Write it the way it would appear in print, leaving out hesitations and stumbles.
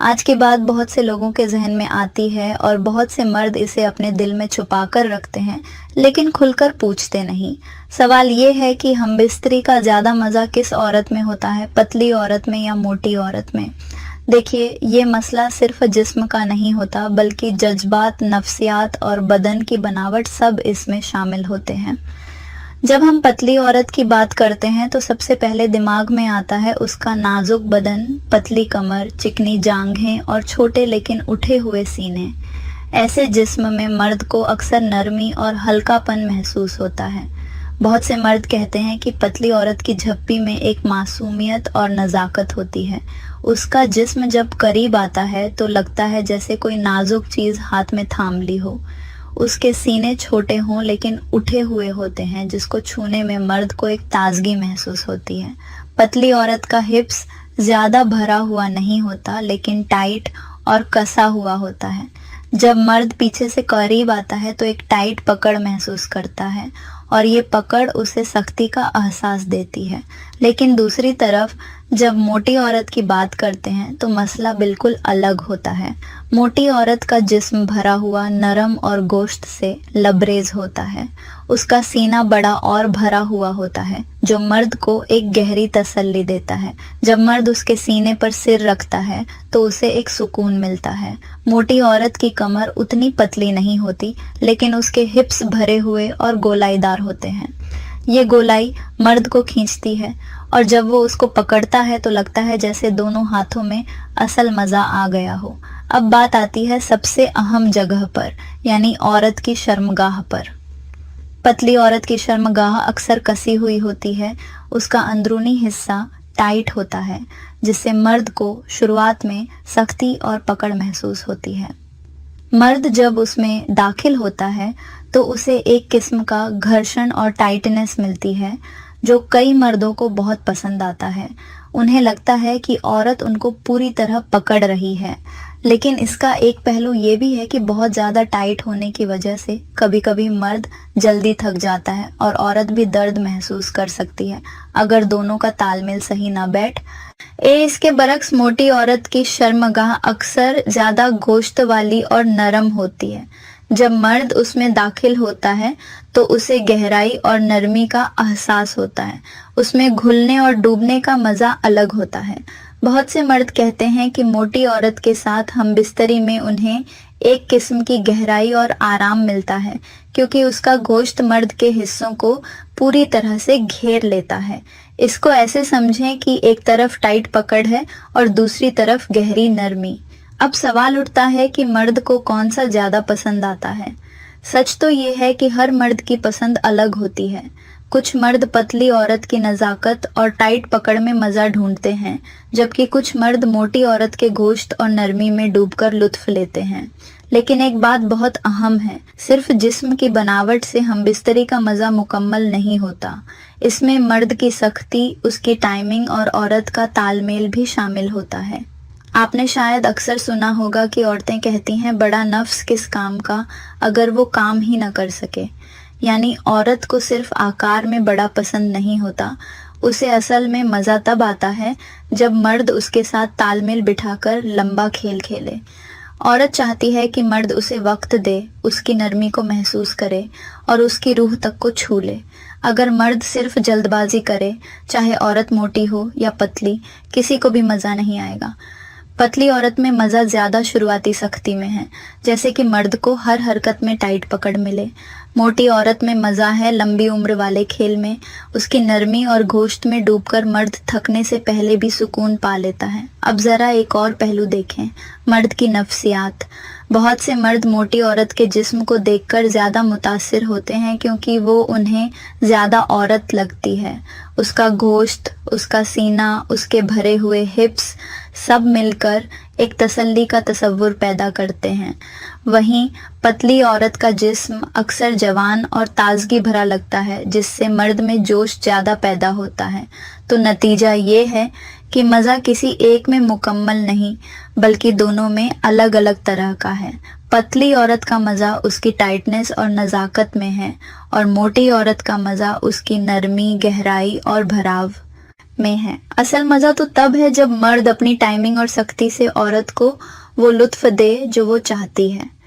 آج کی بات بہت سے لوگوں کے ذہن میں آتی ہے اور بہت سے مرد اسے اپنے دل میں چھپا کر رکھتے ہیں لیکن کھل کر پوچھتے نہیں۔ سوال یہ ہے کہ ہم بستری کا زیادہ مزہ کس عورت میں ہوتا ہے، پتلی عورت میں یا موٹی عورت میں؟ دیکھیے، یہ مسئلہ صرف جسم کا نہیں ہوتا بلکہ جذبات، نفسیات اور بدن کی بناوٹ سب اس میں شامل ہوتے ہیں۔ جب ہم پتلی عورت کی بات کرتے ہیں تو سب سے پہلے دماغ میں آتا ہے اس کا نازک بدن، پتلی کمر، چکنی جانگھیں اور چھوٹے لیکن اٹھے ہوئے سینے۔ ایسے جسم میں مرد کو اکثر نرمی اور ہلکا پن محسوس ہوتا ہے۔ بہت سے مرد کہتے ہیں کہ پتلی عورت کی جھپی میں ایک معصومیت اور نزاکت ہوتی ہے۔ اس کا جسم جب قریب آتا ہے تو لگتا ہے جیسے کوئی نازک چیز ہاتھ میں تھام لی ہو۔ اس کے سینے چھوٹے ہوں لیکن اٹھے ہوئے ہوتے ہیں، جس کو چھونے میں مرد کو ایک تازگی محسوس ہوتی ہے۔ پتلی عورت کا ہپس زیادہ بھرا ہوا نہیں ہوتا لیکن ٹائٹ اور کسا ہوا ہوتا ہے۔ جب مرد پیچھے سے قریب آتا ہے تو ایک ٹائٹ پکڑ محسوس کرتا ہے اور یہ پکڑ اسے سختی کا احساس دیتی ہے۔ لیکن دوسری طرف جب موٹی عورت کی بات کرتے ہیں تو مسئلہ بالکل الگ ہوتا ہے۔ موٹی عورت کا جسم بھرا ہوا، نرم اور گوشت سے لبریز ہوتا ہے۔ اس کا سینہ بڑا اور بھرا ہوا ہوتا ہے جو مرد کو ایک گہری تسلی دیتا ہے۔ جب مرد اس کے سینے پر سر رکھتا ہے تو اسے ایک سکون ملتا ہے۔ موٹی عورت کی کمر اتنی پتلی نہیں ہوتی لیکن اس کے ہپس بھرے ہوئے اور گولائی دار ہوتے ہیں۔ یہ گولائی مرد کو کھینچتی ہے اور جب وہ اس کو پکڑتا ہے تو لگتا ہے جیسے دونوں ہاتھوں میں اصل مزہ آ گیا ہو۔ اب بات آتی ہے سب سے اہم جگہ پر، یعنی عورت کی شرمگاہ پر۔ پتلی عورت کی شرمگاہ اکثر کسی ہوئی ہوتی ہے۔ اس کا اندرونی حصہ ٹائٹ ہوتا ہے جس سے مرد کو شروعات میں سختی اور پکڑ محسوس ہوتی ہے۔ مرد جب اس میں داخل ہوتا ہے تو اسے ایک قسم کا گھرشن اور ٹائٹنس ملتی ہے جو کئی مردوں کو بہت پسند آتا ہے۔ انہیں لگتا ہے کہ عورت ان کو پوری طرح پکڑ رہی ہے۔ لیکن اس کا ایک پہلو یہ بھی ہے کہ بہت زیادہ ٹائٹ ہونے کی وجہ سے کبھی کبھی مرد جلدی تھک جاتا ہے اور عورت بھی درد محسوس کر سکتی ہے اگر دونوں کا تال میل صحیح نہ بیٹھ۔ اس کے برعکس موٹی عورت کی شرمگاہ اکثر زیادہ گوشت والی اور نرم ہوتی ہے۔ جب مرد اس میں داخل ہوتا ہے تو اسے گہرائی اور نرمی کا احساس ہوتا ہے۔ اس میں گھلنے اور ڈوبنے کا مزہ الگ ہوتا ہے۔ بہت سے مرد کہتے ہیں کہ موٹی عورت کے ساتھ ہم بستری میں انہیں ایک قسم کی گہرائی اور آرام ملتا ہے کیونکہ اس کا گوشت مرد کے حصوں کو پوری طرح سے گھیر لیتا ہے۔ اس کو ایسے سمجھیں کہ ایک طرف ٹائٹ پکڑ ہے اور دوسری طرف گہری نرمی۔ اب سوال اٹھتا ہے کہ مرد کو کون سا زیادہ پسند آتا ہے؟ سچ تو یہ ہے کہ ہر مرد کی پسند الگ ہوتی ہے۔ کچھ مرد پتلی عورت کی نزاکت اور ٹائٹ پکڑ میں مزہ ڈھونڈتے ہیں جبکہ کچھ مرد موٹی عورت کے گوشت اور نرمی میں ڈوب کر لطف لیتے ہیں۔ لیکن ایک بات بہت اہم ہے، صرف جسم کی بناوٹ سے ہم بستری کا مزہ مکمل نہیں ہوتا۔ اس میں مرد کی سختی، اس کی ٹائمنگ اور عورت کا تال میل بھی شامل ہوتا ہے۔ آپ نے شاید اکثر سنا ہوگا کہ عورتیں کہتی ہیں بڑا نفس کس کام کا اگر وہ کام ہی نہ کر سکے۔ یعنی عورت کو صرف آکار میں بڑا پسند نہیں ہوتا، اسے اصل میں مزہ تب آتا ہے جب مرد اس کے ساتھ تال میل بٹھا کر لمبا کھیل کھیلے۔ عورت چاہتی ہے کہ مرد اسے وقت دے، اس کی نرمی کو محسوس کرے اور اس کی روح تک کو چھو لے۔ اگر مرد صرف جلد بازی کرے، چاہے عورت موٹی ہو یا پتلی، کسی کو بھی مزہ نہیں آئے گا۔ پتلی عورت میں مزہ زیادہ شروعاتی سختی میں ہے، جیسے کہ مرد کو ہر حرکت میں ٹائٹ پکڑ ملے۔ موٹی عورت میں مزہ ہے لمبی عمر والے کھیل میں، اس کی نرمی اور گوشت میں ڈوب کر مرد تھکنے سے پہلے بھی سکون پا لیتا ہے۔ اب ذرا ایک اور پہلو دیکھیں، مرد کی نفسیات۔ بہت سے مرد موٹی عورت کے جسم کو دیکھ کر زیادہ متاثر ہوتے ہیں کیونکہ وہ انہیں زیادہ عورت لگتی ہے۔ اس کا گوشت، اس کا سینہ، اس کے بھرے ہوئے ہپس سب مل کر ایک تسلی کا تصور پیدا کرتے ہیں۔ وہیں پتلی عورت کا جسم اکثر جوان اور تازگی بھرا لگتا ہے جس سے مرد میں جوش زیادہ پیدا ہوتا ہے۔ تو نتیجہ یہ ہے کہ مزہ کسی ایک میں مکمل نہیں بلکہ دونوں میں الگ الگ طرح کا ہے۔ پتلی عورت کا مزہ اس کی ٹائٹنس اور نزاکت میں ہے اور موٹی عورت کا مزہ اس کی نرمی، گہرائی اور بھراو۔ میں ہے۔ اصل مزہ تو تب ہے جب مرد اپنی ٹائمنگ اور سختی سے عورت کو وہ لطف دے جو وہ چاہتی ہے۔